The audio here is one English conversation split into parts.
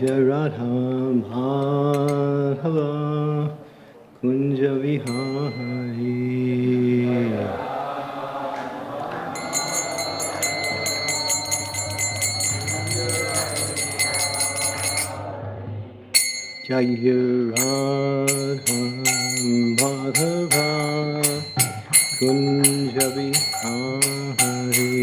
Radha Madhava Kunja Vihari Jaya Radha Madhava Kunja Vihari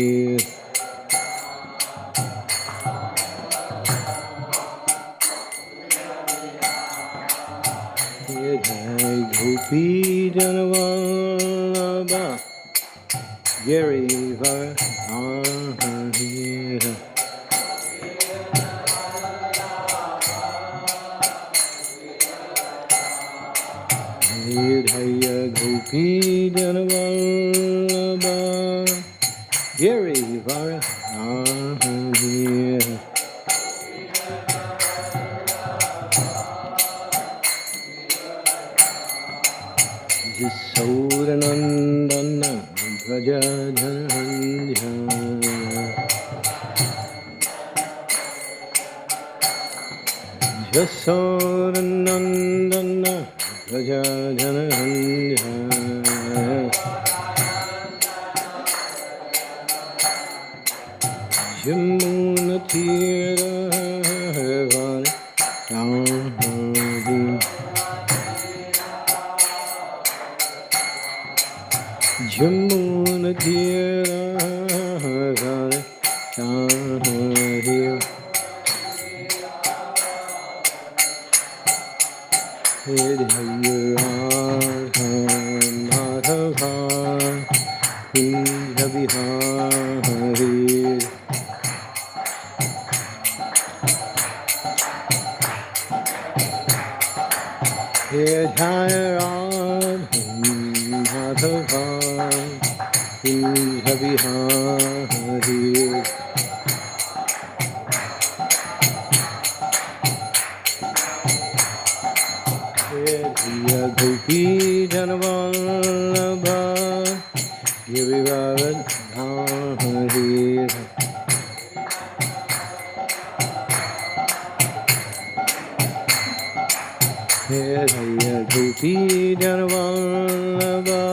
Gopi Janavallabha Girivardhari Hidaya Gopi Janavallabha Girivardhari Sauranandana Brajadhanja Jasauranandana Brajadhanja Jamuna Tira Jamuna Tira Hare Radha Madhava Kunja Vihari Jaya Radha Madhava Kunja Vihari Gopi Janavallabha Girivardhari Jaya Gopi Janavallabha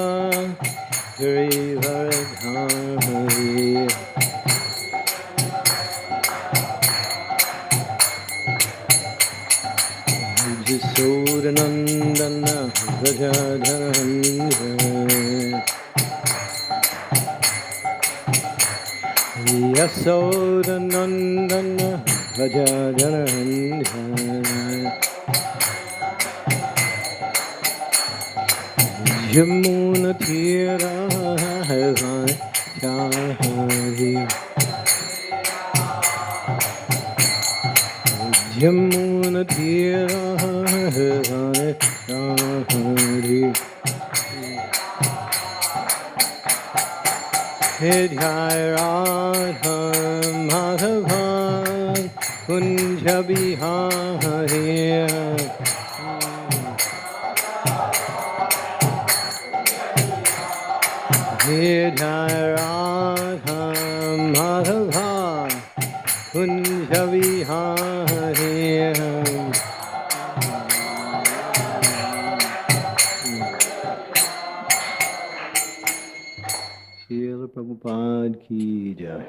Girivardhari Sauranandana Brajadhanja Yasauranandana Brajadhanja Jamuna Tira Hare Jamuna Tira Hare Jaya Radha Madhava Kunja Vihari Jaya Radha Madhava Kunja Vihari Srila Prabhupada Ki Jai.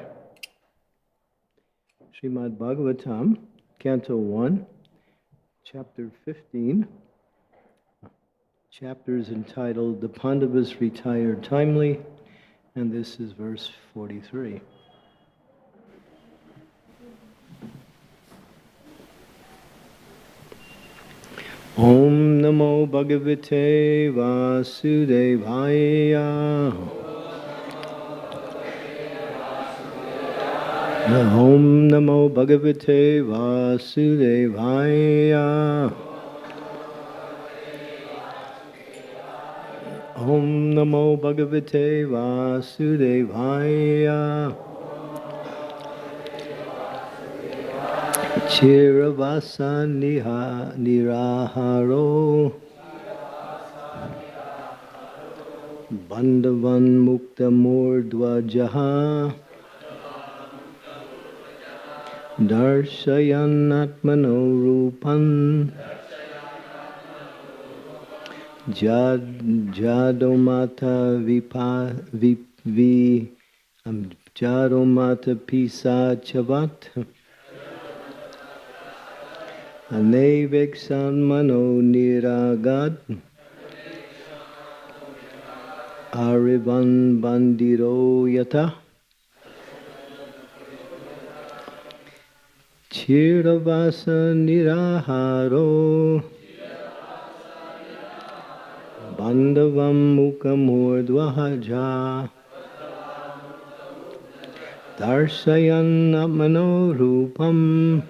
Srimad Bhagavatam, Canto 1, Chapter 15. Chapter is entitled The Pandavas Retire Timely, and this is verse 43. Om Namo Bhagavate Vasudevaya Om Namo Bhagavate Vasudevaya. Om Namo Bhagavate Vasudevaya. Chiravasa Niraharo Bandavan Mukta Murdvajaha Darshayan Atmano Rupan Jadomata Jadomata Pisa Chavat Aneveksan Mano Niragad Arivan Bandiro Yata Chiravasa Niraharo Bandavam Mukamurdvaja Darsayan Mano Rupam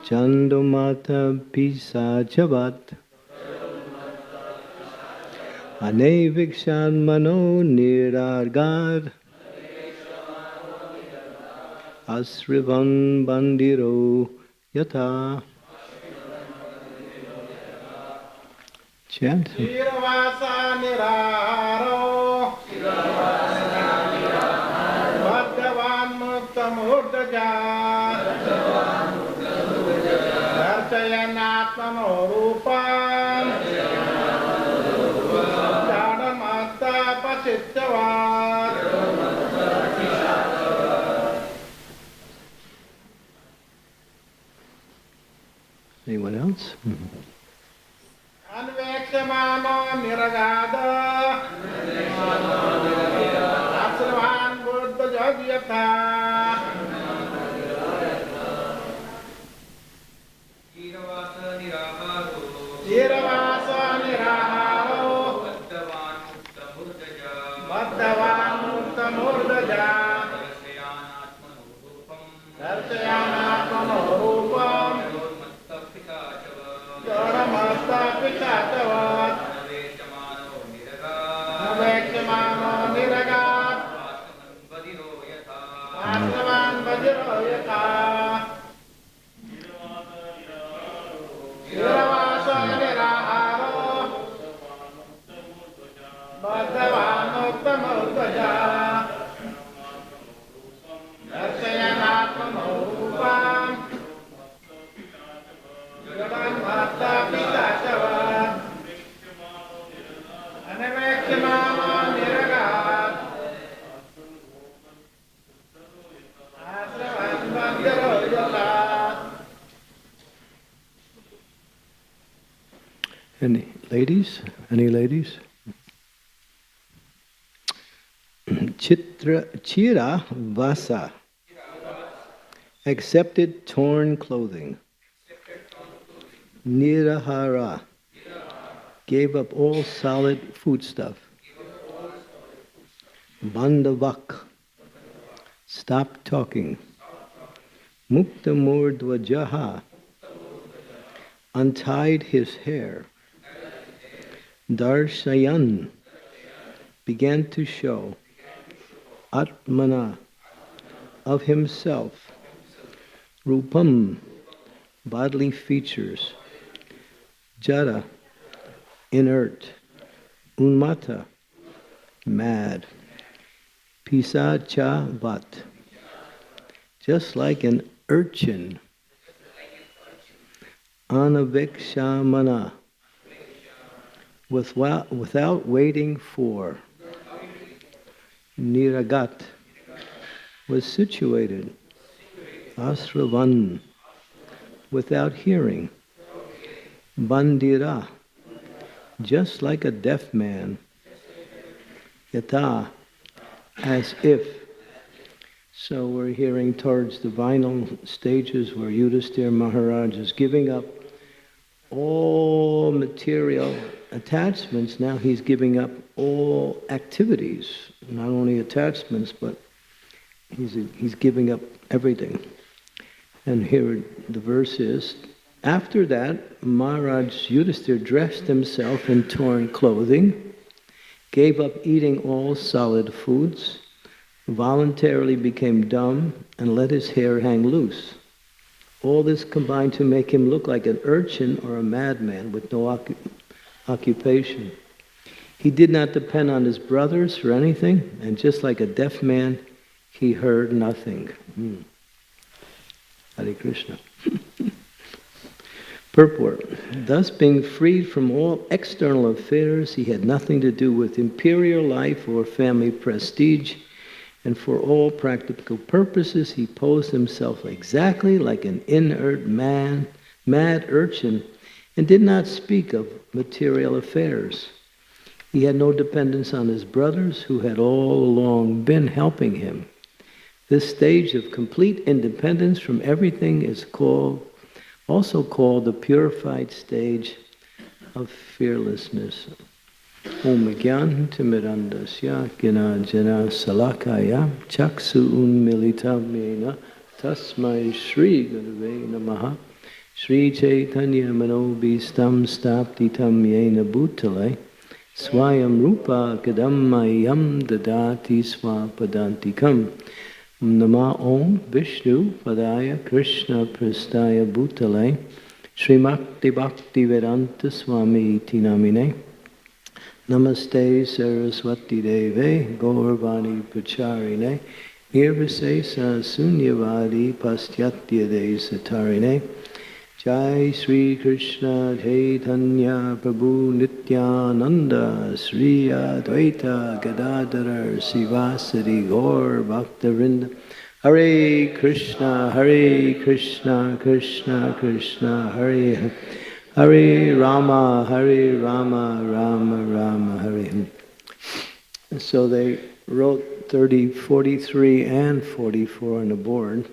Chandomata Pisachavat Anevikshan Mano Niragad Asrivan Bandiro Yata. Chant. Chiravasa Niraharo Bhagavan Mukta Murdaja Darsayanatmano Rupam Chandramauli Pasityavat. Anyone else? Anveksamano Niragada Asravan Buddha Jagyata Chiravasa Niraharo Bhagavan Mukta Murdaja Darsayanatmano Rupam Chandramouli Pichatavat Naveksamano Niragat Asravan Bajiro Yata Chiravasa Niraharo Bhagavan Mukta Murdaja Darsayanatmano Rupam Chandramouli Pichatavat Aneveksamano Niragat Asravan Bajiro Yata. Any ladies? Any ladies? Chira Vasa accepted torn clothing. Nirahara gave up all solid foodstuff. Bandavak stopped talking. Muktamurdvajaha untied his hair. Darshayan began to show Atmana of himself. Rupam bodily features. Jada inert. Unmata mad. Pisachavat just like an urchin. Anavekshamana without waiting for. Niragat was situated. Asravan without hearing. Bandira just like a deaf man. Yata as if. So we're hearing towards the final stages where Yudhisthira Maharaj is giving up all material attachments. Now he's giving up all activities, not only attachments, but He's giving up everything. And here the verse is, after that, Maharaj Yudhisthira dressed himself in torn clothing, gave up eating all solid foods, voluntarily became dumb, and let his hair hang loose. All this combined to make him look like an urchin or a madman with no occupation. He did not depend on his brothers for anything, and just like a deaf man, he heard nothing. Hare Krishna. Purport. Thus, being freed from all external affairs, he had nothing to do with imperial life or family prestige, and for all practical purposes, he posed himself exactly like an inert man, mad urchin, and did not speak of material affairs. He had no dependence on his brothers, who had all along been helping him. This stage of complete independence from everything is also called the purified stage of fearlessness. Om Gyan Timirandasya Gina Jana Salakaya Chaksu Unmilitam Mena Tasmai Shri Gurave Namaha Shri Chaitanya Manobhistam Staptitam Yena Bhutale Swayam Rupa Kadammayam Dadati Swapadantikam Nama Om Vishnu Padaya Krishna Prastaya Bhutale Srimakti Bhakti Vedanta Swami Iti Namine Namaste Saraswati Deve Gaurvani Pacharine Nirvisesa Sunyavadi Pastyatya Desatarine Jai Sri Krishna Chaitanya Prabhu Nityananda Sri Advaita Gadadhara Sivasari Gaur Bhaktavinda Hare Krishna Krishna Krishna Hare Hare Hare Rama Rama Rama Hare. And so they wrote 43 and 44 on the board.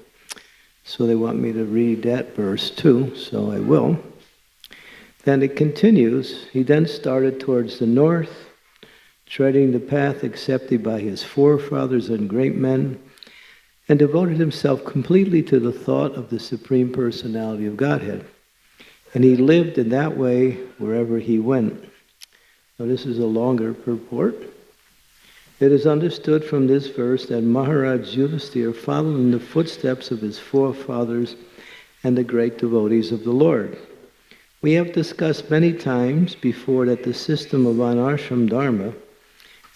So they want me to read that verse too, so I will. Then it continues. He then started towards the north, treading the path accepted by his forefathers and great men, and devoted himself completely to the thought of the Supreme Personality of Godhead. And he lived in that way wherever he went. Now this is a longer purport. It is understood from this verse that Maharaj Yudhisthira followed in the footsteps of his forefathers and the great devotees of the Lord. We have discussed many times before that the system of Varnashram Dharma,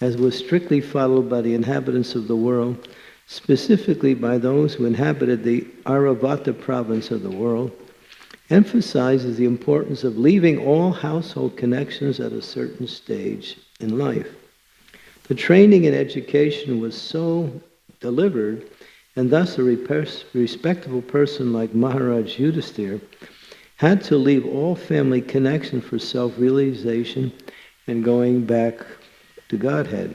as was strictly followed by the inhabitants of the world, specifically by those who inhabited the Aravata province of the world, emphasizes the importance of leaving all household connections at a certain stage in life. The training and education was so delivered, and thus a respectable person like Maharaj Yudhisthira had to leave all family connection for self-realization and going back to Godhead.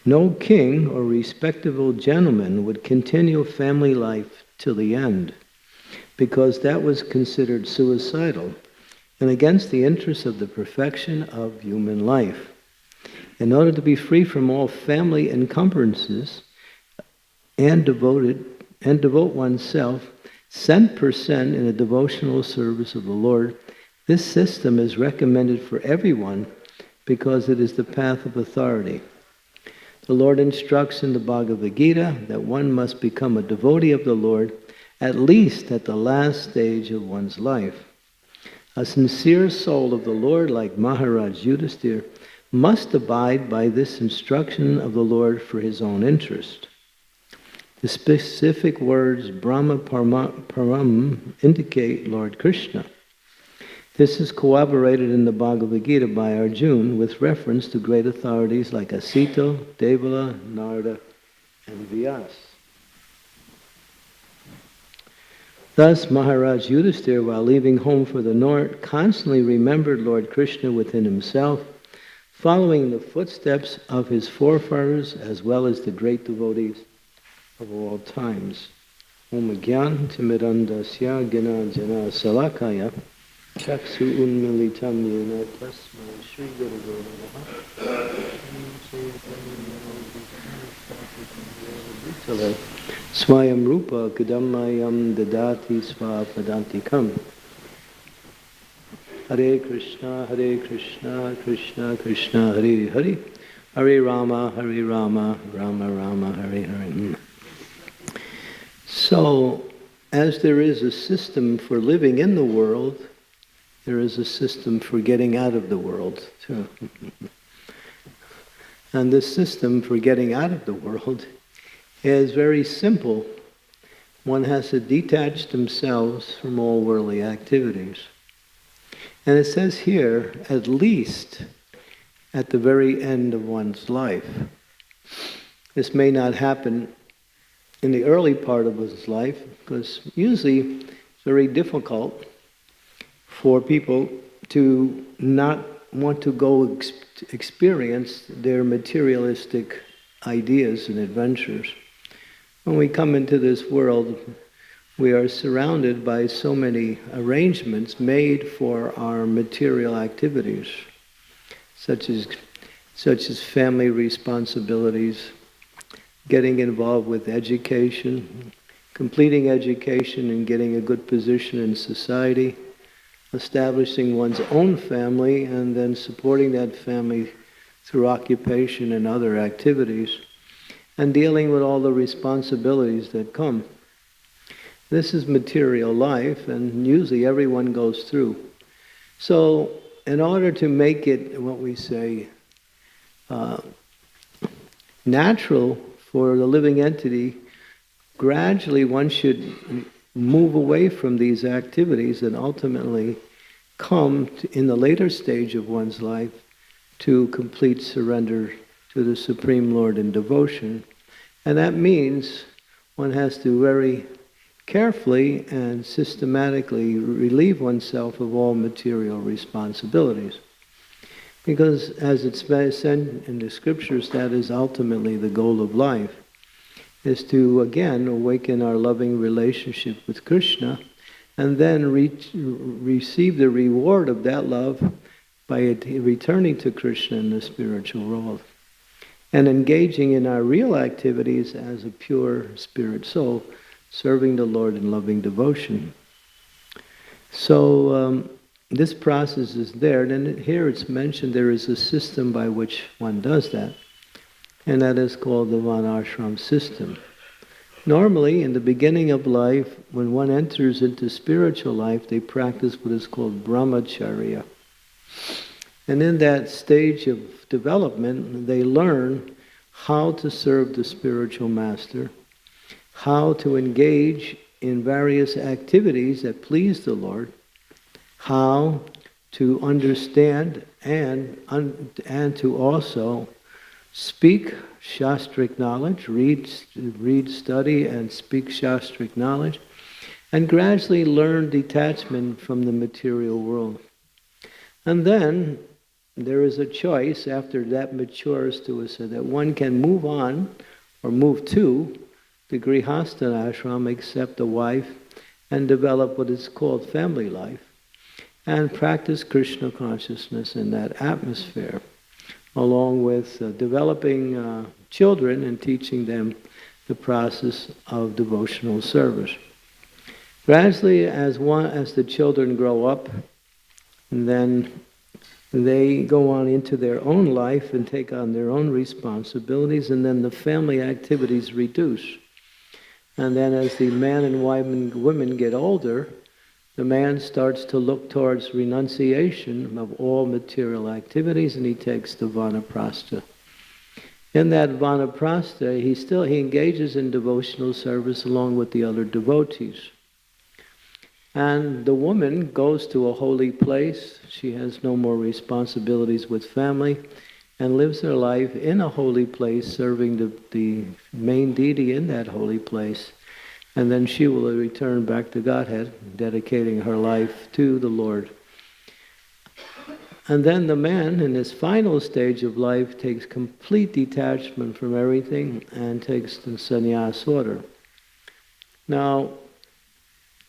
No king or respectable gentleman would continue family life till the end, because that was considered suicidal and against the interests of the perfection of human life. In order to be free from all family encumbrances and devote oneself cent% in a devotional service of the Lord, this system is recommended for everyone because it is the path of authority. The Lord instructs in the Bhagavad Gita that one must become a devotee of the Lord at least at the last stage of one's life. A sincere soul of the Lord like Maharaj Yudhisthira must abide by this instruction of the Lord for his own interest. The specific words Brahma Param indicate Lord Krishna. This is corroborated in the Bhagavad Gita by Arjuna with reference to great authorities like Asita, Devala, Narada, and Vyas. Thus, Maharaj Yudhisthira, while leaving home for the north, constantly remembered Lord Krishna within himself, following the footsteps of his forefathers as well as the great devotees of all times. Om Gyan Timirandasya Gina Jana Salakaya Chaksu unmilitam yena tasmai Shri Guru Namaha. Swayam Rupa Kadamayam Dadati Svapadantikam. Hare Krishna, Krishna Krishna, Hare Hare. Hare Rama, Rama Rama, Hare Hare. So, as there is a system for living in the world, there is a system for getting out of the world too. And this system for getting out of the world is very simple. One has to detach themselves from all worldly activities. And it says here, at least at the very end of one's life. This may not happen in the early part of one's life, because usually it's very difficult for people to not want to go experience their materialistic ideas and adventures. When we come into this world, we are surrounded by so many arrangements made for our material activities, such as family responsibilities, getting involved with education, completing education and getting a good position in society, establishing one's own family and then supporting that family through occupation and other activities, and dealing with all the responsibilities that come. This is material life, and usually everyone goes through. So, in order to make it, what we say, natural for the living entity, gradually one should move away from these activities and ultimately come to, in the later stage of one's life, to complete surrender to the Supreme Lord in devotion. And that means one has to very carefully and systematically relieve oneself of all material responsibilities. Because as it's said in the scriptures, that is ultimately the goal of life, is to again awaken our loving relationship with Krishna and then receive the reward of that love by returning to Krishna in the spiritual world and engaging in our real activities as a pure spirit soul, serving the Lord in loving devotion. So this process is there, and here it's mentioned there is a system by which one does that, and that is called the Varnashram system. Normally, in the beginning of life, when one enters into spiritual life, they practice what is called brahmacharya. And in that stage of development, they learn how to serve the spiritual master, how to engage in various activities that please the Lord, how to understand and to also speak Shastric knowledge, read, study, and speak Shastric knowledge, and gradually learn detachment from the material world. And then there is a choice after that matures to us so that one can move on or move to the Grihastha ashram, accept a wife, and develop what is called family life, and practice Krishna consciousness in that atmosphere, along with developing children and teaching them the process of devotional service. Gradually, as the children grow up, and then they go on into their own life and take on their own responsibilities, and then the family activities reduce. And then as the man and women get older, the man starts to look towards renunciation of all material activities, and he takes the vanaprastha. In that vanaprastha, he engages in devotional service along with the other devotees. And the woman goes to a holy place. She has no more responsibilities with family and lives her life in a holy place, serving the main deity in that holy place. And then she will return back to Godhead, dedicating her life to the Lord. And then the man, in his final stage of life, takes complete detachment from everything and takes the sannyas order. Now,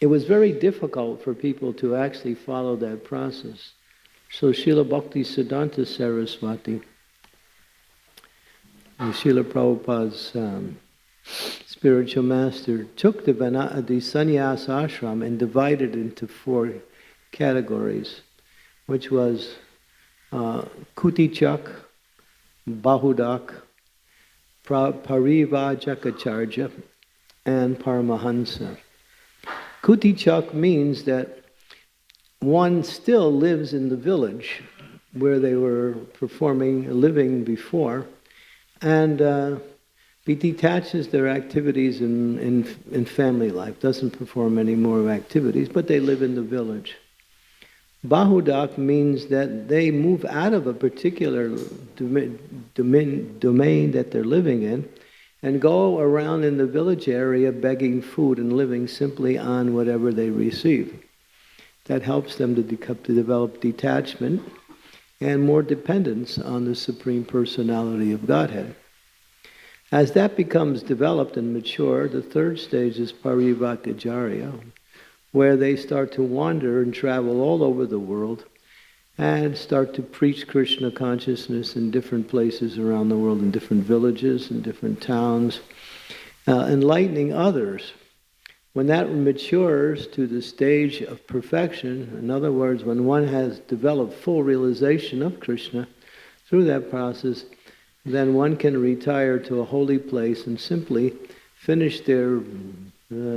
it was very difficult for people to actually follow that process. So Srila Bhakti Siddhanta Saraswati, Srila Prabhupada's spiritual master, took the sannyas ashram and divided it into 4 categories, which was Kutichak, Bahudak, Parivajakacharya, and Paramahansa. Kutichak means that one still lives in the village where they were living before, and he detaches their activities in family life, doesn't perform any more activities, but they live in the village. Bahudak means that they move out of a particular domain that they're living in and go around in the village area begging food and living simply on whatever they receive. That helps them to develop detachment and more dependence on the Supreme Personality of Godhead. As that becomes developed and mature, the 3rd stage is Parivakacharya, where they start to wander and travel all over the world and start to preach Krishna consciousness in different places around the world, in different villages, in different towns, enlightening others. When that matures to the stage of perfection, in other words, when one has developed full realization of Krishna through that process, then one can retire to a holy place and simply finish their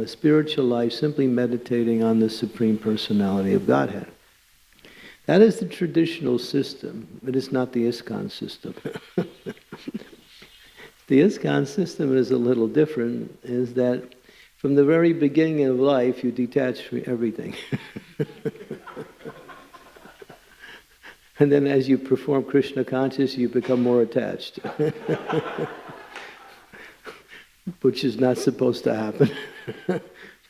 spiritual life simply meditating on the Supreme Personality of Godhead. That is the traditional system. It is not the ISKCON system. The ISKCON system is a little different, is that from the very beginning of life you detach from everything. And then as you perform Krishna consciousness, you become more attached. Which is not supposed to happen.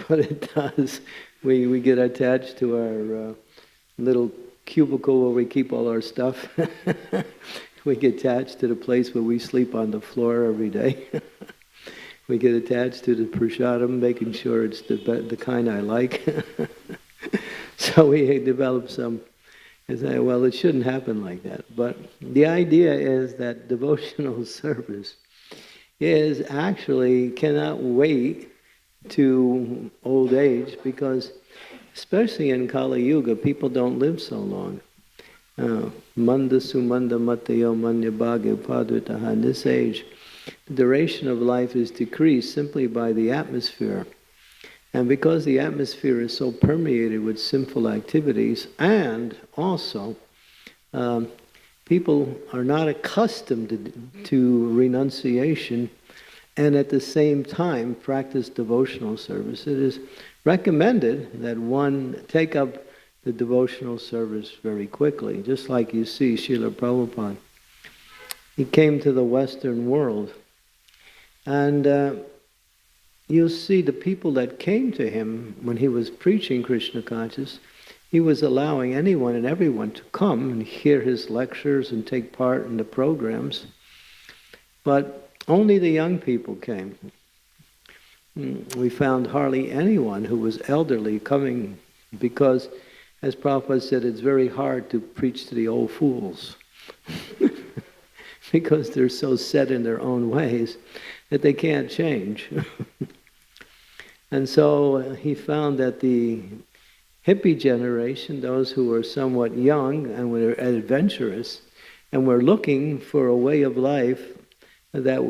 But it does. We get attached to our little cubicle where we keep all our stuff. We get attached to the place where we sleep on the floor every day. We get attached to the prasadam, making sure it's the kind I like. So we develop some... and say, well, it shouldn't happen like that. But the idea is that devotional service is actually cannot wait to old age, because especially in Kali Yuga, people don't live so long. Manda sumanda matayo manya bhagya padvitaha. In this age, the duration of life is decreased simply by the atmosphere. And because the atmosphere is so permeated with sinful activities, and also people are not accustomed to renunciation and at the same time practice devotional service, it is recommended that one take up the devotional service very quickly. Just like you see Srila Prabhupada. He came to the Western world, and you'll see the people that came to him when he was preaching Krishna consciousness, he was allowing anyone and everyone to come and hear his lectures and take part in the programs. But only the young people came. We found hardly anyone who was elderly coming, because, as Prabhupada said, it's very hard to preach to the old fools. Because they're so set in their own ways that they can't change. And so he found that the hippie generation, those who were somewhat young and were adventurous and were looking for a way of life that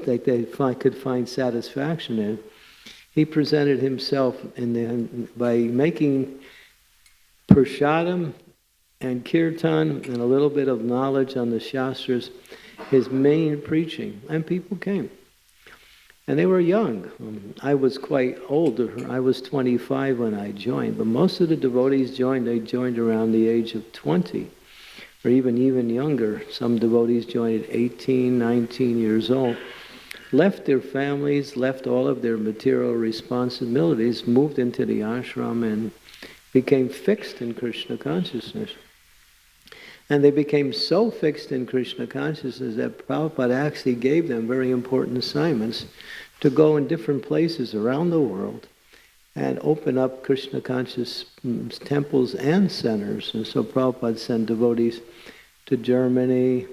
they could find satisfaction in, he presented himself by making prasadam and kirtan and a little bit of knowledge on the Shastras his main preaching, and people came. And they were young. I was quite older. I was 25 when I joined, but most of the devotees they joined around the age of 20, or even younger. Some devotees joined at 18, 19 years old, left their families, left all of their material responsibilities, moved into the ashram and became fixed in Krishna consciousness. And they became so fixed in Krishna consciousness that Prabhupada actually gave them very important assignments to go in different places around the world and open up Krishna conscious temples and centers. And so Prabhupada sent devotees to Germany,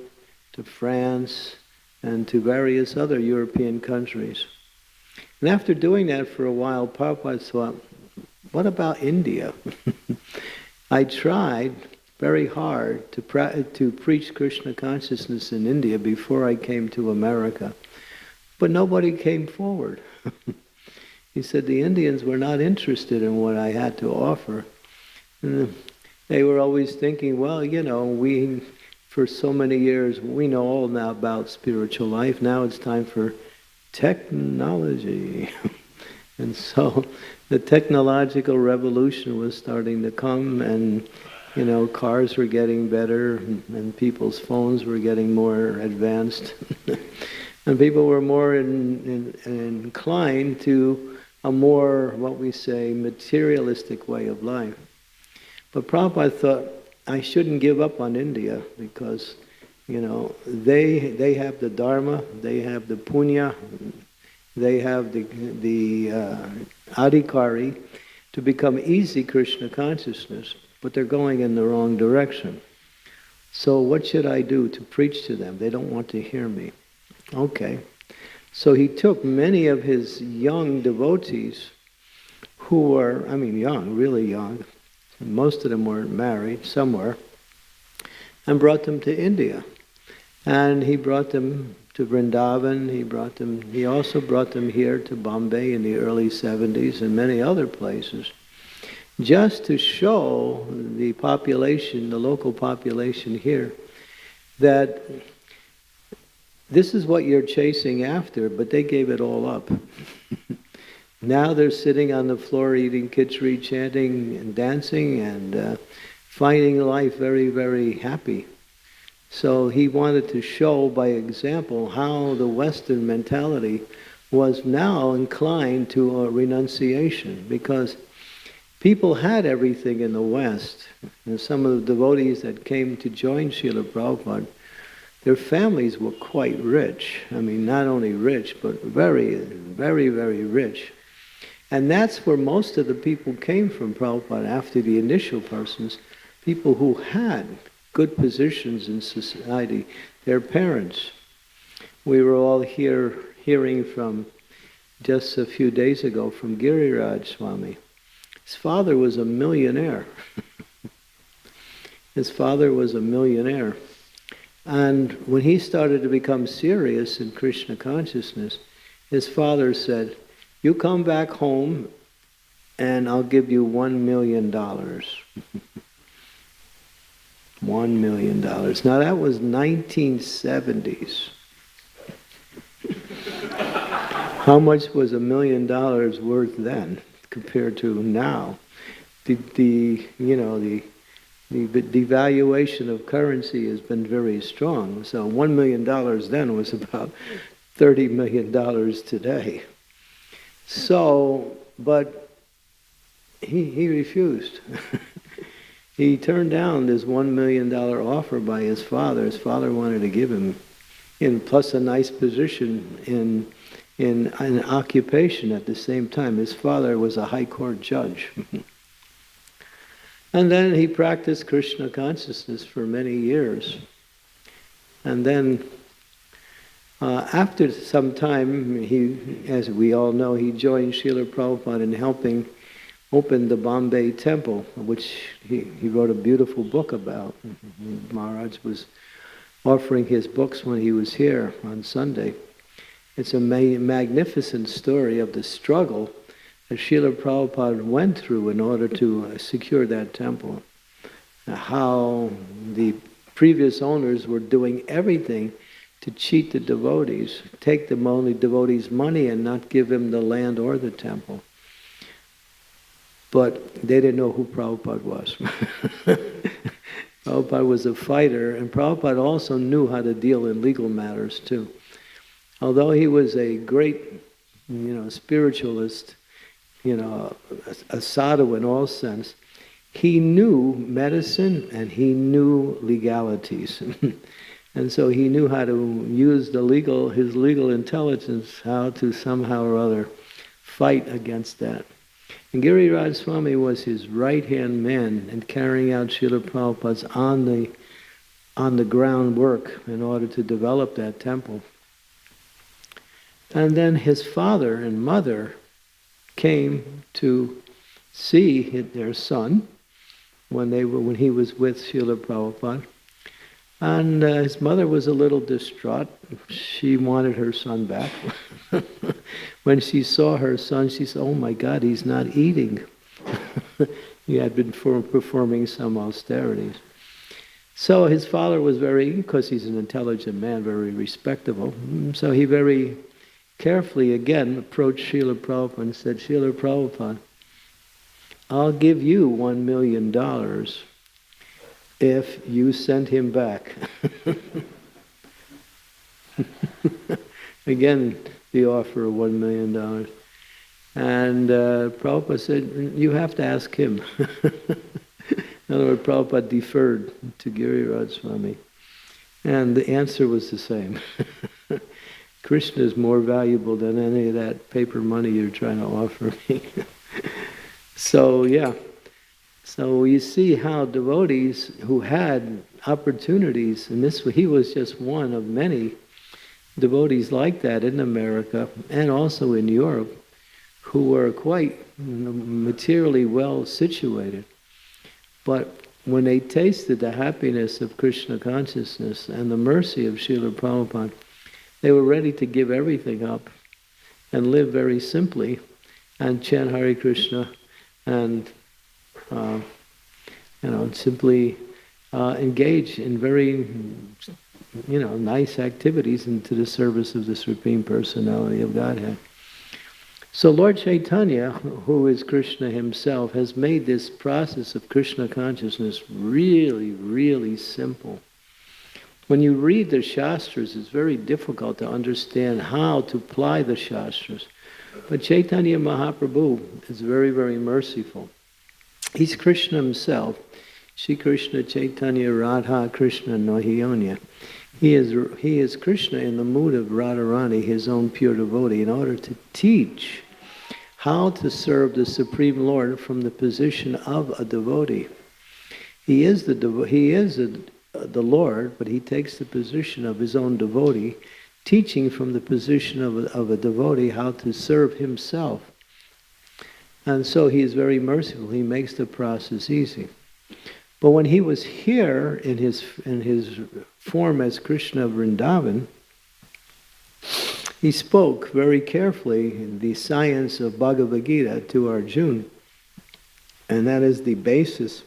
to France, and to various other European countries. And after doing that for a while, Prabhupada thought, what about India? I tried very hard to preach Krishna consciousness in India before I came to America, but nobody came forward. He said the Indians were not interested in what I had to offer. And they were always thinking, well, we, for so many years, we know all now about spiritual life. Now it's time for technology. And so the technological revolution was starting to come, and cars were getting better, and people's phones were getting more advanced. And people were more inclined to a more, what we say, materialistic way of life. But Prabhupada thought, I shouldn't give up on India, because, they have the Dharma, they have the Punya, they have the Adhikari to become easy Krishna consciousness, but they're going in the wrong direction. So what should I do to preach to them? They don't want to hear me. Okay. So he took many of his young devotees who were, young, really young, most of them weren't married, some were, and brought them to India. And he brought them to Vrindavan, he also brought them here to Bombay in the early 70s and many other places, just to show the population, the local population here, that this is what you're chasing after, but they gave it all up. Now they're sitting on the floor eating khichdi, chanting and dancing, and finding life very, very happy. So he wanted to show by example how the Western mentality was now inclined to a renunciation, because people had everything in the West. And some of the devotees that came to join Srila Prabhupada, their families were quite rich. Not only rich, but very, very, very rich. And that's where most of the people came from Prabhupada after the initial persons, people who had good positions in society, their parents. We were all hearing from, just a few days ago, from Giriraj Swami. His father was a millionaire. His father was a millionaire. And when he started to become serious in Krishna consciousness, his father said, you come back home and I'll give you $1 million. $1 million. Now that was 1970s. How much was $1 million worth then compared to now? The devaluation of currency has been very strong. So $1 million then was about $30 million today. So, but he refused. He turned down this $1 million offer by his father. His father wanted to give him, plus a nice position in an occupation at the same time. His father was a high court judge. And then he practiced Krishna consciousness for many years. And then after some time, he, as we all know, he joined Srila Prabhupada in helping open the Bombay temple, which he wrote a beautiful book about. Maharaj was offering his books when he was here on Sunday. It's a magnificent story of the struggle that Srila Prabhupada went through in order to secure that temple. How the previous owners were doing everything to cheat the devotees, take the devotees' money and not give him the land or the temple. But they didn't know who Prabhupada was. Prabhupada was a fighter, and Prabhupada also knew how to deal in legal matters too. Although he was a great, spiritualist, a sadhu in all sense, he knew medicine and he knew legalities. And so he knew how to use his legal intelligence, how to somehow or other fight against that. And Giriraj Swami was his right-hand man in carrying out Srila Prabhupada's on the ground work in order to develop that temple. And then his father and mother came to see their son when he was with Srila Prabhupada. And his mother was a little distraught. She wanted her son back. When she saw her son, she said, "Oh my God, he's not eating." He had been performing some austerities. So his father was because he's an intelligent man, very respectable. So he very carefully again approached Srila Prabhupada and said, "Srila Prabhupada, I'll give you $1 million if you send him back." Again, the offer of $1 million. And Prabhupada said, "You have to ask him." In other words, Prabhupada deferred to Giriraj Swami. And the answer was the same. Krishna is more valuable than any of that paper money you're trying to offer me. So, yeah. So you see how devotees who had opportunities, and he was just one of many devotees like that in America and also in Europe, who were quite materially well situated. But when they tasted the happiness of Krishna consciousness and the mercy of Srila Prabhupada, they were ready to give everything up and live very simply and chant Hare Krishna and simply engage in very nice activities into the service of the Supreme Personality of Godhead. So Lord Chaitanya, who is Krishna himself, has made this process of Krishna consciousness really, really simple. When you read the Shastras, it's very difficult to understand how to apply the Shastras. But Chaitanya Mahaprabhu is very, very merciful. He's Krishna himself. Shri Krishna Chaitanya Radha Krishna Nohyonya. He is Krishna in the mood of Radharani, his own pure devotee, in order to teach how to serve the Supreme Lord from the position of a devotee. He is the Lord, but he takes the position of his own devotee, teaching from the position of a devotee how to serve himself. And so he is very merciful. He makes the process easy. But when he was here in his form as Krishna of Vrindavan, he spoke very carefully the science of Bhagavad Gita to Arjuna. And that is the basis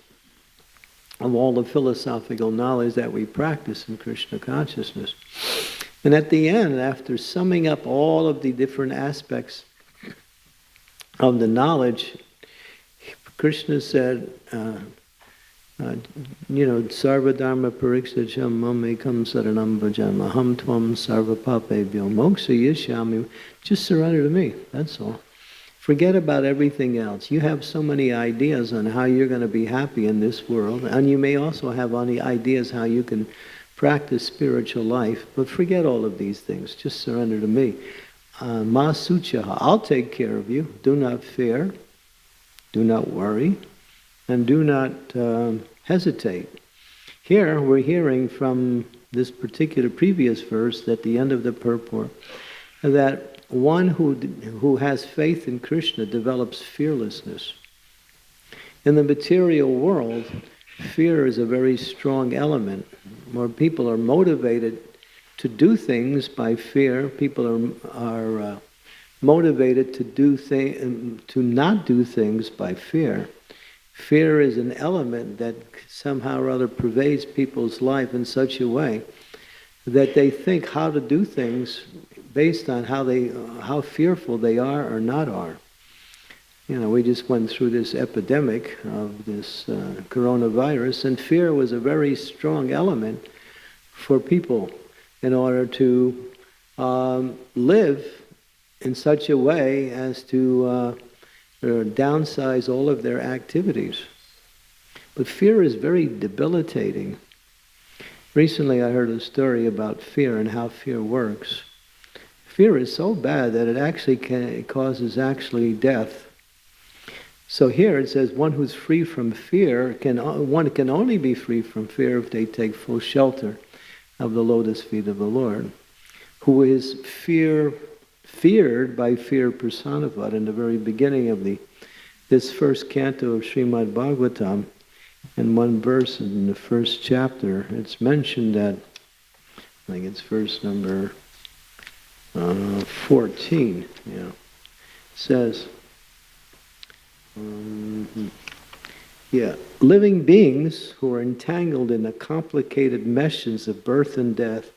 of all the philosophical knowledge that we practice in Krishna consciousness. And at the end, after summing up all of the different aspects of the knowledge, Krishna said, Sarva dharma parikshacham mamekam saranam bhajam aham tvam sarva papebhyo moksha. Just surrender to me, that's all. Forget about everything else. You have so many ideas on how you're going to be happy in this world, and you may also have any ideas how you can practice spiritual life, but forget all of these things. Just surrender to me. Ma suchaha, I'll take care of you. Do not fear, do not worry, and do not hesitate. Here we're hearing from this particular previous verse at the end of the purport that one who has faith in Krishna develops fearlessness. In the material world, fear is a very strong element, where people are motivated to do things by fear. People are motivated to not do things by fear. Fear is an element that somehow or other pervades people's life in such a way that they think how to do things based on how fearful they are or not are. We just went through this epidemic of this coronavirus, and fear was a very strong element for people in order to live in such a way as to downsize all of their activities. But fear is very debilitating. Recently I heard a story about fear and how fear works. Fear is so bad that it actually causes death. So here it says one who's free from fear one can only be free from fear if they take full shelter of the lotus feet of the Lord, who is feared by fear personified. In the very beginning of this first canto of Srimad Bhagavatam, in one verse in the first chapter, it's mentioned that, I think it's verse number 14, it says, living beings who are entangled in the complicated meshes of birth and death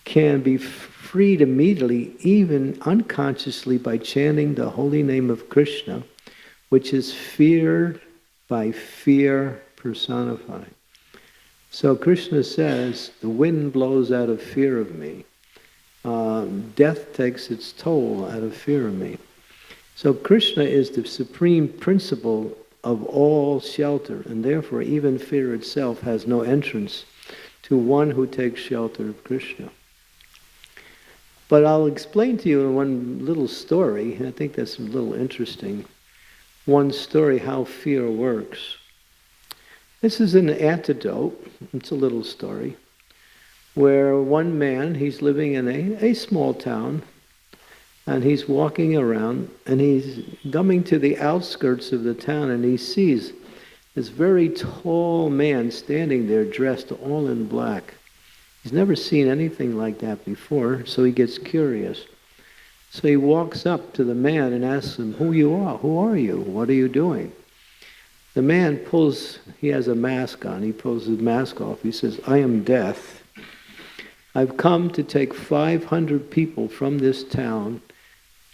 can be freed immediately, even unconsciously, by chanting the holy name of Krishna, which is feared by fear personified. So Krishna says, the wind blows out of fear of me. Death takes its toll out of fear of me. So Krishna is the supreme principle of all shelter, and therefore even fear itself has no entrance to one who takes shelter of Krishna. But I'll explain to you in one little story, I think that's a little interesting, one story how fear works. This is an antidote, it's a little story, where one man, he's living in a small town, and he's walking around, and he's coming to the outskirts of the town, and he sees this very tall man standing there dressed all in black. He's never seen anything like that before, so he gets curious. So he walks up to the man and asks him, who you are? Who are you? What are you doing? The man he has a mask on, he pulls his mask off. He says, I am death. I've come to take 500 people from this town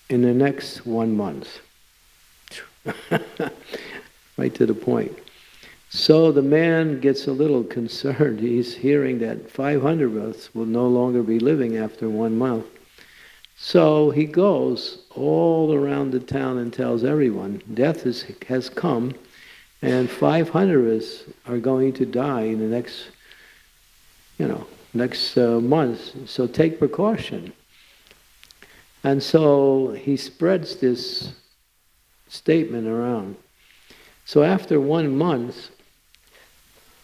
in the next 1 month. Right to the point. So the man gets a little concerned. He's hearing that 500 of us will no longer be living after 1 month. So he goes all around the town and tells everyone, death has come, and 500 of us are going to die in the next month. So take precaution. And so he spreads this statement around. So after 1 month,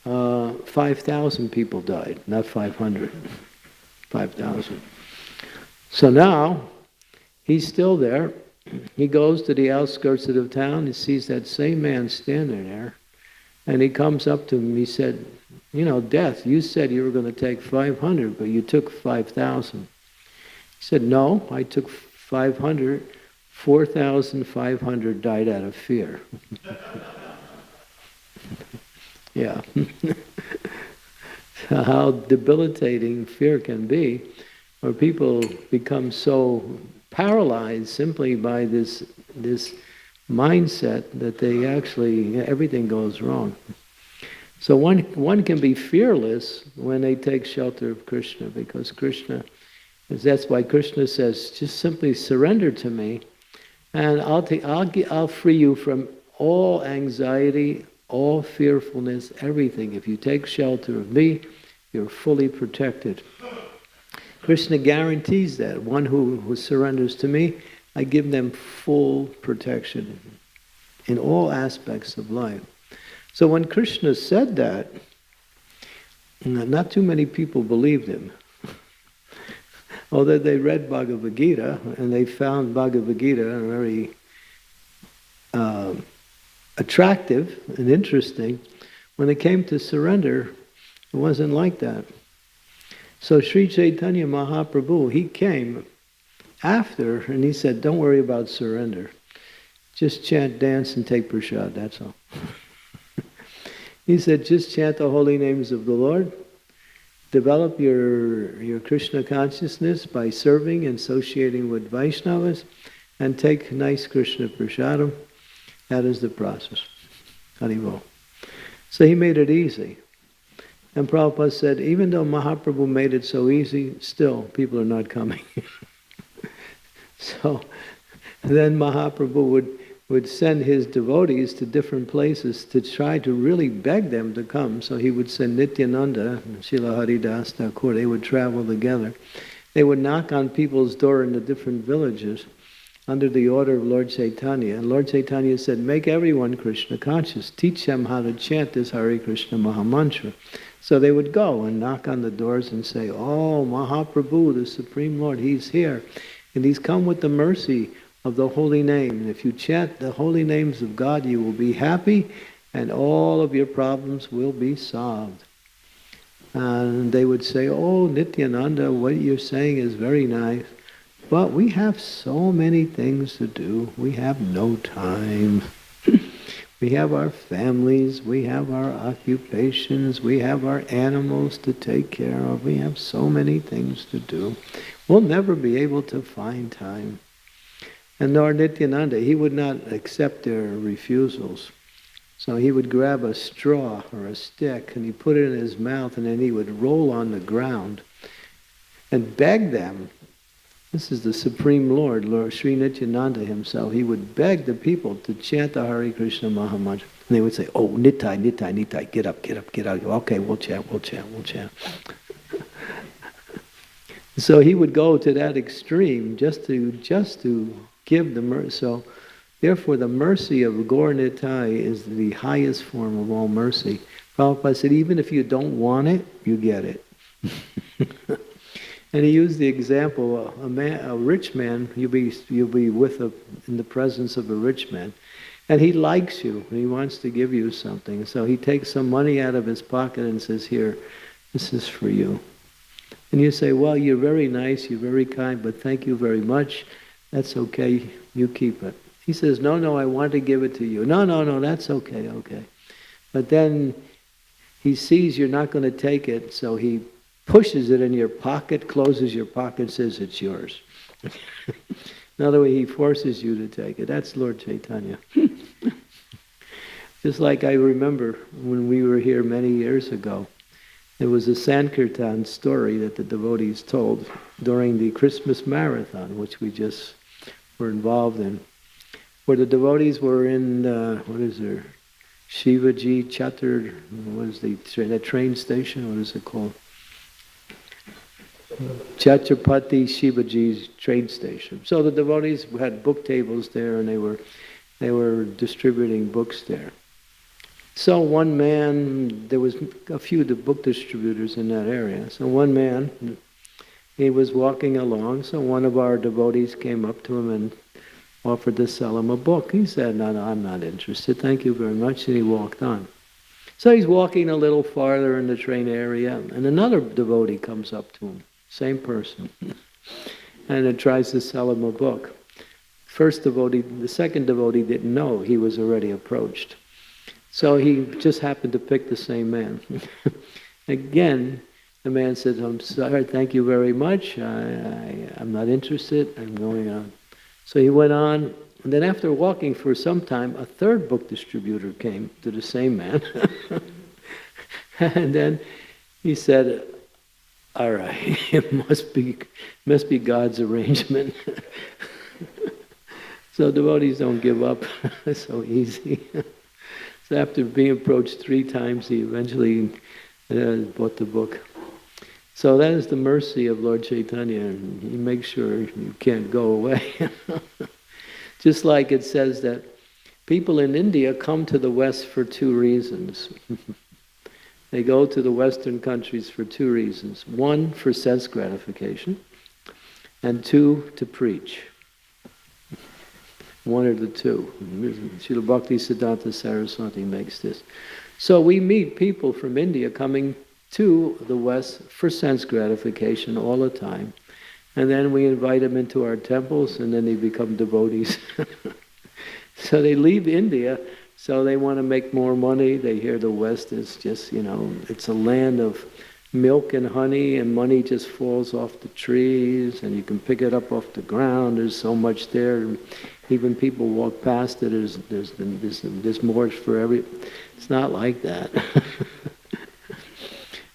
5,000 people died, not 500, 5,000. So now, he's still there. He goes to the outskirts of the town, he sees that same man standing there, and he comes up to him, he said, Death, you said you were going to take 500, but you took 5,000. He said, no, I took 500, 4,500 died out of fear. Yeah. How debilitating fear can be, where people become so paralyzed simply by this mindset that they actually, everything goes wrong. So one can be fearless when they take shelter of Krishna, because that's why Krishna says, just simply surrender to me, and I'll free you from all anxiety, all fearfulness, everything. If you take shelter of me, you're fully protected. Krishna guarantees that. One who surrenders to me, I give them full protection in all aspects of life. So when Krishna said that, not too many people believed him. Although they read Bhagavad Gita, and they found Bhagavad Gita very attractive and interesting, when it came to surrender, it wasn't like that. So Sri Chaitanya Mahaprabhu, he came after, and he said, don't worry about surrender. Just chant, dance, and take prasad, that's all. He said, just chant the holy names of the Lord, develop your Krishna consciousness by serving and associating with Vaishnavas, and take nice Krishna prasadam. That is the process. Haribol. So he made it easy. And Prabhupada said, even though Mahaprabhu made it so easy, still people are not coming. So then Mahaprabhu would send his devotees to different places to try to really beg them to come. So he would send Nityananda and Srila Haridas Thakur, they would travel together. They would knock on people's door in the different villages under the order of Lord Chaitanya. And Lord Chaitanya said, make everyone Krishna conscious. Teach them how to chant this Hare Krishna Mahamantra. So they would go and knock on the doors and say, oh, Mahaprabhu, the Supreme Lord, he's here. And he's come with the mercy of the holy name. And if you chant the holy names of God, you will be happy and all of your problems will be solved. And they would say, oh, Nityananda, what you're saying is very nice. But we have so many things to do. We have no time. We have our families, we have our occupations, we have our animals to take care of. We have so many things to do. We'll never be able to find time. And Lord Nityananda, he would not accept their refusals. So he would grab a straw or a stick and he put it in his mouth and then he would roll on the ground and beg them. This is the Supreme Lord, Lord Sri Nityananda himself. He would beg the people to chant the Hare Krishna Mahamantra. And they would say, oh, Nitai, Nitai, Nitai, get up, get up, get up. Okay, we'll chant, we'll chant, we'll chant. So he would go to that extreme just to give the mercy. So therefore the mercy of Gaur Nitai is the highest form of all mercy. Prabhupada said, even if you don't want it, you get it. And he used the example, a rich man, you'll be in the presence of a rich man, and he likes you, and he wants to give you something. So he takes some money out of his pocket and says, here, this is for you. And you say, well, you're very nice, you're very kind, but thank you very much. That's okay, you keep it. He says, no, I want to give it to you. No, that's okay. But then he sees you're not going to take it, so he pushes it in your pocket, closes your pocket, says it's yours. Another way, he forces you to take it. That's Lord Chaitanya. Just like I remember when we were here many years ago, there was a Sankirtan story that the devotees told during the Christmas marathon, which we just were involved in, where the devotees were in, Shivaji Chatur, that train station, what is it called? Chhatrapati Shivaji's train station. So the devotees had book tables there and they were distributing books there. So one man, there was a few book distributors in that area. So one man, he was walking along, so one of our devotees came up to him and offered to sell him a book. He said, no, I'm not interested, thank you very much, and he walked on. So he's walking a little farther in the train area, and another devotee comes up to him. Same person. And it tries to sell him a book. The second devotee didn't know he was already approached. So he just happened to pick the same man. Again, the man said, I'm sorry, thank you very much. I'm not interested, I'm going on. So he went on, and then after walking for some time, a third book distributor came to the same man. And then he said, all right, it must be God's arrangement. So devotees don't give up so easy. So after being approached 3 times, he eventually bought the book. So that is the mercy of Lord Chaitanya, and he makes sure you can't go away. Just like it says that people in India come to the West for 2 reasons. They go to the Western countries for 2 reasons. 1, for sense gratification, and 2, to preach. 1 of the 2. Srila Bhakti Siddhanta Saraswati makes this. So we meet people from India coming to the West for sense gratification all the time. And then we invite them into our temples and then they become devotees. So they leave India, so they want to make more money. They hear the West is just, it's a land of milk and honey, and money just falls off the trees and you can pick it up off the ground. There's so much there. Even people walk past it, there's more for every... It's not like that.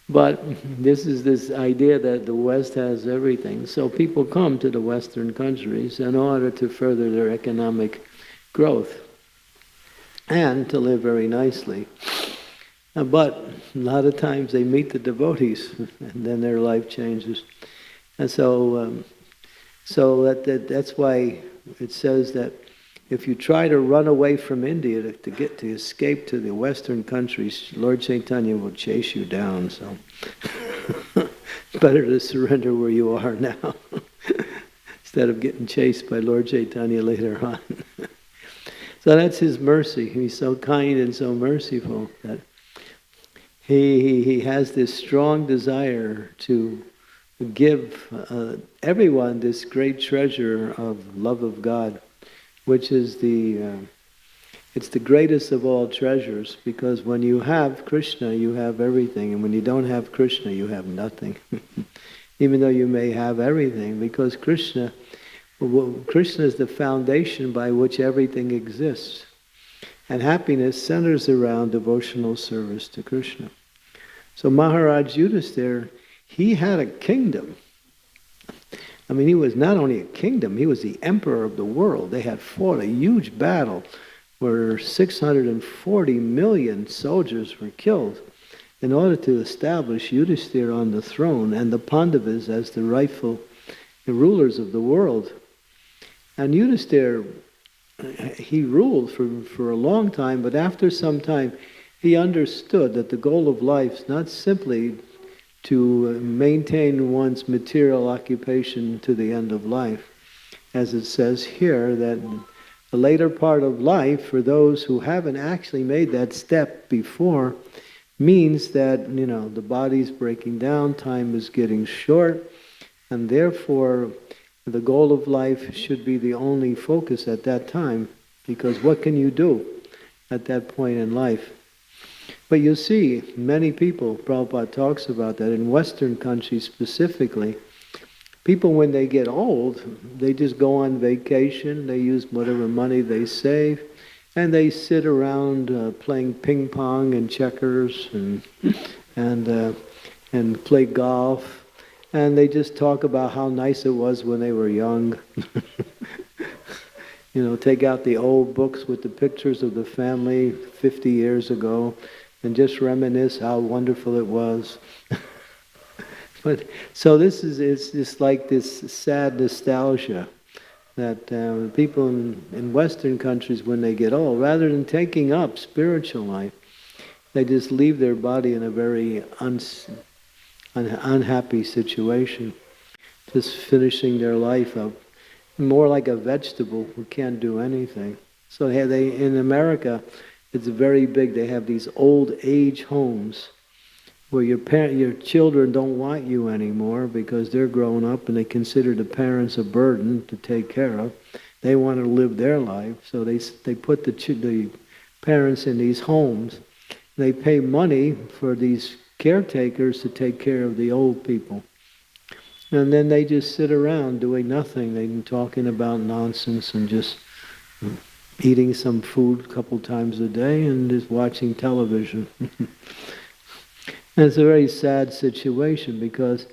But this is this idea that the West has everything. So people come to the Western countries in order to further their economic growth and to live very nicely. But a lot of times they meet the devotees and then their life changes. And so that's why it says that if you try to run away from India to escape to the Western countries, Lord Chaitanya will chase you down. So it's better to surrender where you are now instead of getting chased by Lord Chaitanya later on. So that's his mercy. He's so kind and so merciful that he has this strong desire to give everyone this great treasure of love of God, which is it's the greatest of all treasures, because when you have Krishna, you have everything, and when you don't have Krishna, you have nothing. Even though you may have everything, because Krishna is the foundation by which everything exists. And happiness centers around devotional service to Krishna. So Maharaj Yudhisthira, he had a kingdom. I mean, he was not only a kingdom, he was the emperor of the world. They had fought a huge battle where 640 million soldiers were killed in order to establish Yudhisthira on the throne and the Pandavas as the rightful rulers of the world. And Yudhisthira, he ruled for a long time, but after some time he understood that the goal of life is not simply to maintain one's material occupation to the end of life. As it says here, that the later part of life, for those who haven't actually made that step before, means that, the body's breaking down, time is getting short, and therefore the goal of life should be the only focus at that time, because what can you do at that point in life? But you see, many people, Prabhupada talks about that, in Western countries specifically, people when they get old, they just go on vacation, they use whatever money they save, and they sit around playing ping pong and checkers and play golf. And they just talk about how nice it was when they were young. Take out the old books with the pictures of the family 50 years ago and just reminisce how wonderful it was. But so it's just like this sad nostalgia that people in Western countries, when they get old, rather than taking up spiritual life, they just leave their body in a very unhappy situation, just finishing their life up, more like a vegetable who can't do anything. So in America, it's very big. They have these old age homes where your children don't want you anymore because they're grown up and they consider the parents a burden to take care of. They want to live their life, so they put the parents in these homes. They pay money for these caretakers to take care of the old people. And then they just sit around doing nothing. They're talking about nonsense and just eating some food a couple times a day and just watching television. And it's a very sad situation because,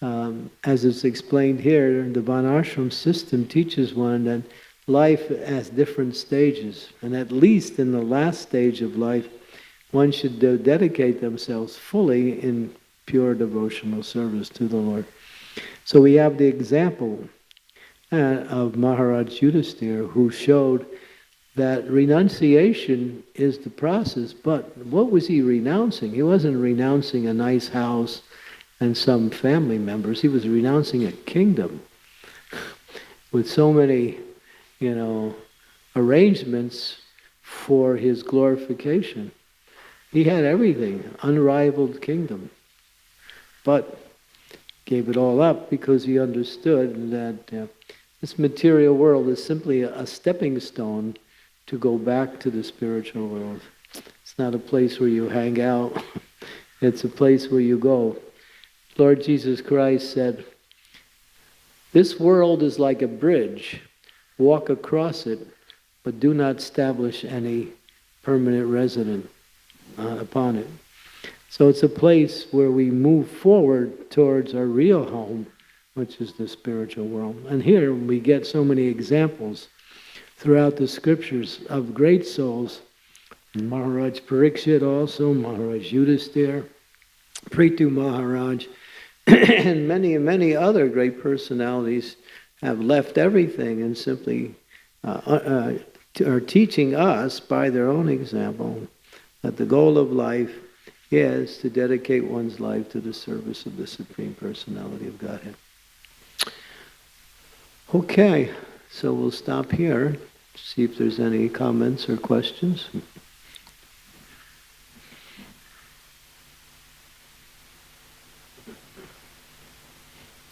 as it's explained here, the Varnashram system teaches one that life has different stages. And at least in the last stage of life, one should dedicate themselves fully in pure devotional service to the Lord. So we have the example of Maharaj Yudhisthira, who showed that renunciation is the process, but what was he renouncing? He wasn't renouncing a nice house and some family members. He was renouncing a kingdom with so many, arrangements for his glorification. He had everything, unrivaled kingdom, but gave it all up because he understood that this material world is simply a stepping stone to go back to the spiritual world. It's not a place where you hang out. It's a place where you go. Lord Jesus Christ said, "This world is like a bridge. Walk across it, but do not establish any permanent resident upon it." So it's a place where we move forward towards our real home, which is the spiritual world. And here we get so many examples throughout the scriptures of great souls. Maharaj Parikshit also, Maharaj Yudhisthira, Prithu Maharaj, and many other great personalities have left everything and simply are teaching us by their own example that the goal of life is to dedicate one's life to the service of the Supreme Personality of Godhead. Okay, so we'll stop here, see if there's any comments or questions.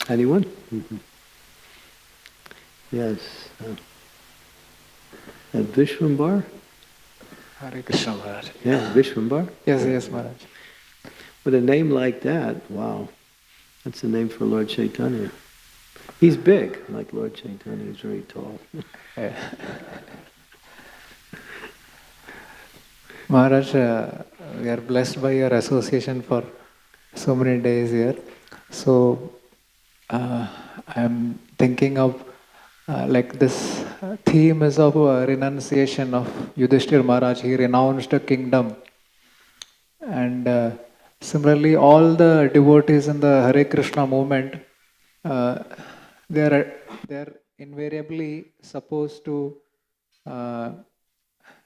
Anyone? Yes. At Vishwambar? Hare Krishna Maharaj. Yeah, Vishwambar? Yes, Maharaj. With a name like that, wow. That's the name for Lord Chaitanya. He's big, like Lord Chaitanya. He's very tall. Yeah. Maharaj, we are blessed by your association for so many days here. So, I'm thinking of like this theme is of renunciation of Yudhishthira Maharaj. He renounced a kingdom. And similarly, all the devotees in the Hare Krishna movement, they're invariably supposed to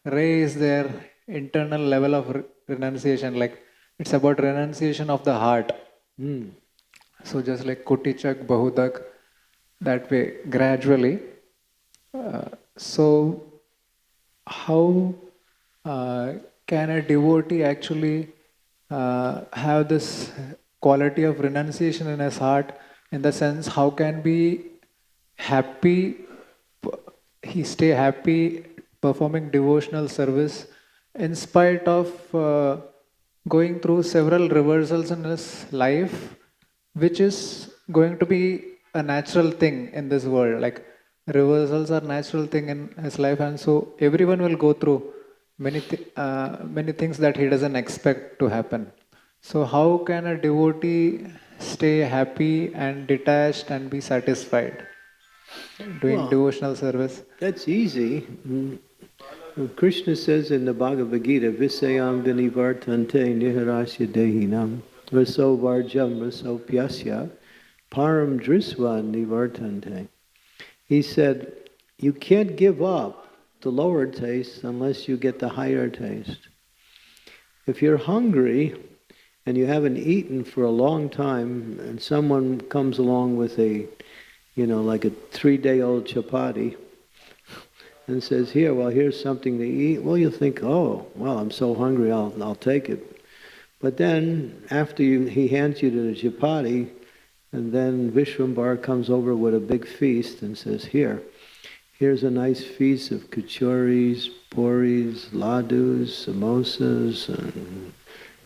raise their internal level of renunciation. Like it's about renunciation of the heart. So just like Kutichak, Bahudak, that way gradually. So how can a devotee actually have this quality of renunciation in his heart? In the sense, how can be happy, he stay happy performing devotional service in spite of going through several reversals in his life, which is going to be a natural thing in this world. Like reversals are natural thing in his life, and so everyone will go through many things that he doesn't expect to happen. So how can a devotee stay happy and detached and be satisfied doing devotional service? That's easy. Krishna says in the Bhagavad Gita, Visayam vinivartante niharasya dehinam raso varjam raso pyasya param drisva nivartante. He said, you can't give up the lower taste unless you get the higher taste. If you're hungry and you haven't eaten for a long time, and someone comes along with a, like a 3-day-old chapati, and says, here's something to eat. Well, you think, oh, well, I'm so hungry, I'll take it. But then, after he hands you the chapati, and then Vishwambar comes over with a big feast and says, here's a nice feast of kachoris, puris, ladus, samosas,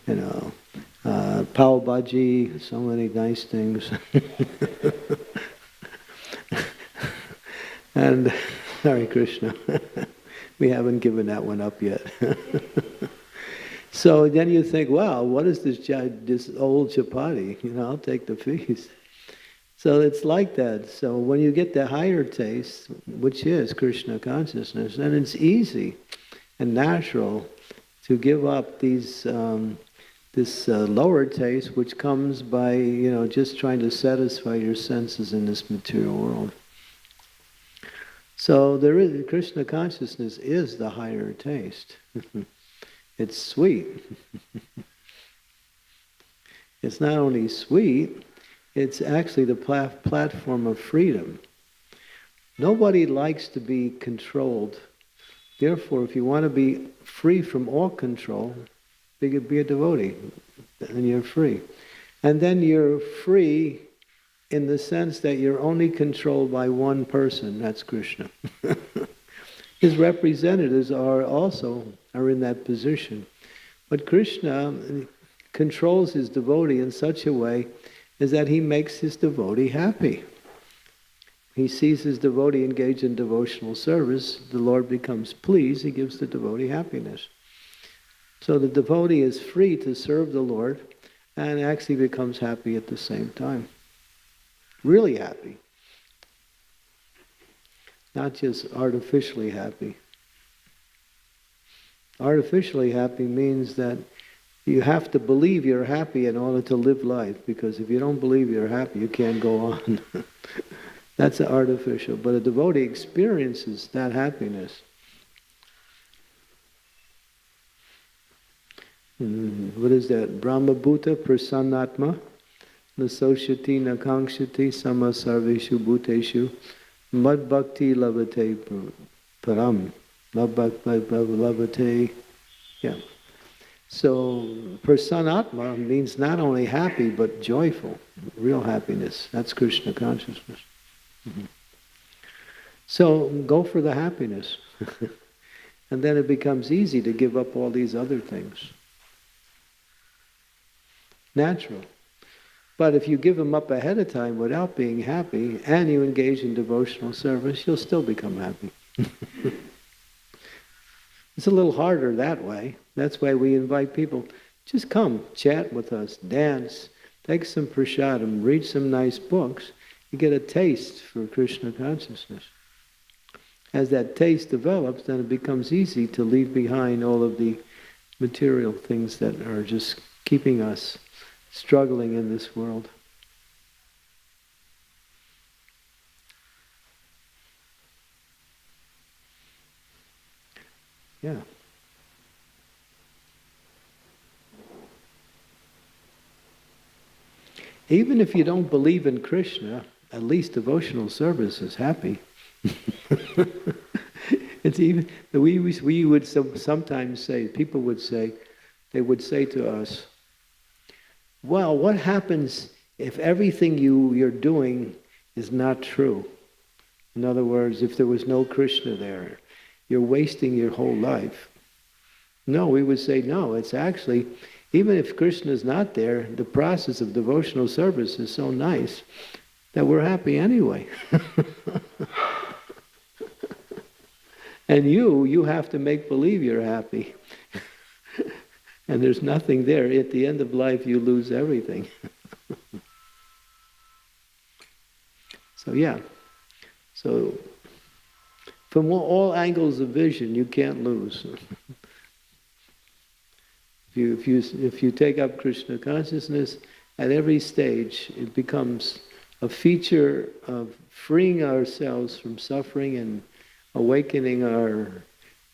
and, pav bhaji, so many nice things. And Hare Krishna. We haven't given that one up yet. So then you think, wow, what is this old chapati? I'll take the feast. So it's like that. So when you get the higher taste, which is Krishna consciousness, then it's easy and natural to give up this lower taste, which comes by just trying to satisfy your senses in this material world. So Krishna consciousness is the higher taste. It's sweet. It's not only sweet, it's actually the platform of freedom. Nobody likes to be controlled. Therefore, if you want to be free from all control, be a devotee, and you're free. And then you're free in the sense that you're only controlled by one person, that's Krishna. His representatives are in that position. But Krishna controls his devotee in such a way as that he makes his devotee happy. He sees his devotee engaged in devotional service, the Lord becomes pleased, he gives the devotee happiness. So the devotee is free to serve the Lord and actually becomes happy at the same time. Really happy. Not just artificially happy. Artificially happy means that you have to believe you're happy in order to live life, because if you don't believe you're happy, you can't go on. That's artificial, but a devotee experiences that happiness. What is that? Brahma Bhuta Prasannatma Nasoshati Nakangshati Sama Sarveshu Bhuteshu Mad Bhakti Lavate Param. Mad Bhakti Lavate. Yeah. So Prasannatma means not only happy but joyful, real happiness. That's Krishna consciousness. So go for the happiness. And then it becomes easy to give up all these other things. Natural. But if you give them up ahead of time without being happy, and you engage in devotional service, you'll still become happy. It's a little harder that way. That's why we invite people, just come, chat with us, dance, take some prasadam, read some nice books. You get a taste for Krishna consciousness. As that taste develops, then it becomes easy to leave behind all of the material things that are just keeping us struggling in this world. Yeah. Even if you don't believe in Krishna, at least devotional service is happy. It's even we would sometimes say, people would say, they would say to us, well, what happens if everything you're doing is not true? In other words, if there was no Krishna there, you're wasting your whole life. No, we would say, no, it's actually, even if Krishna is not there, the process of devotional service is so nice that we're happy anyway. And you have to make believe you're happy. And there's nothing there. At the end of life, you lose everything. So yeah. So from all angles of vision, you can't lose. If you take up Krishna consciousness, at every stage, it becomes a feature of freeing ourselves from suffering and awakening our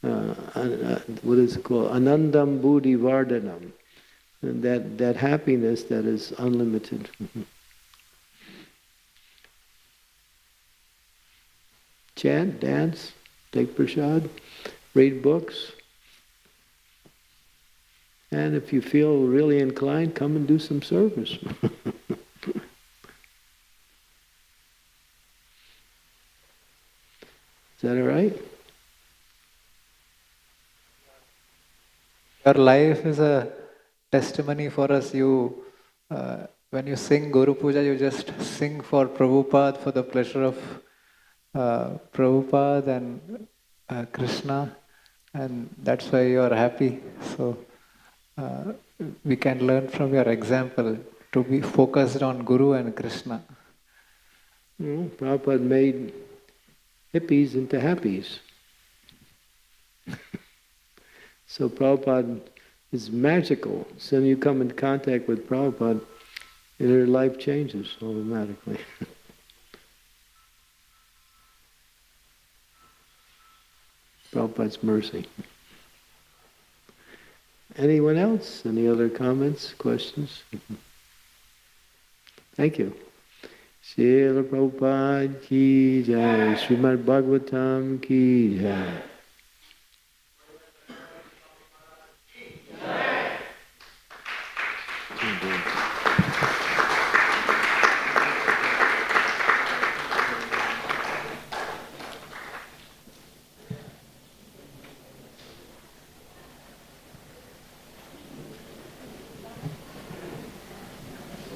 what is it called? Anandam Buddhi Vardhanam. And that happiness that is unlimited. Chant, dance, take prasad, read books. And if you feel really inclined, come and do some service. Is that all right? Your life is a testimony for us. When you sing Guru Puja, you just sing for Prabhupada, for the pleasure of Prabhupada and Krishna, and that's why you are happy. So we can learn from your example to be focused on Guru and Krishna. Prabhupada made hippies into happies. So Prabhupada is magical. So you come in contact with Prabhupada, and your life changes automatically. Prabhupada's mercy. Anyone else? Any other comments, questions? Thank you. Srila Prabhupada ki jai, Srimad Bhagavatam ki jai.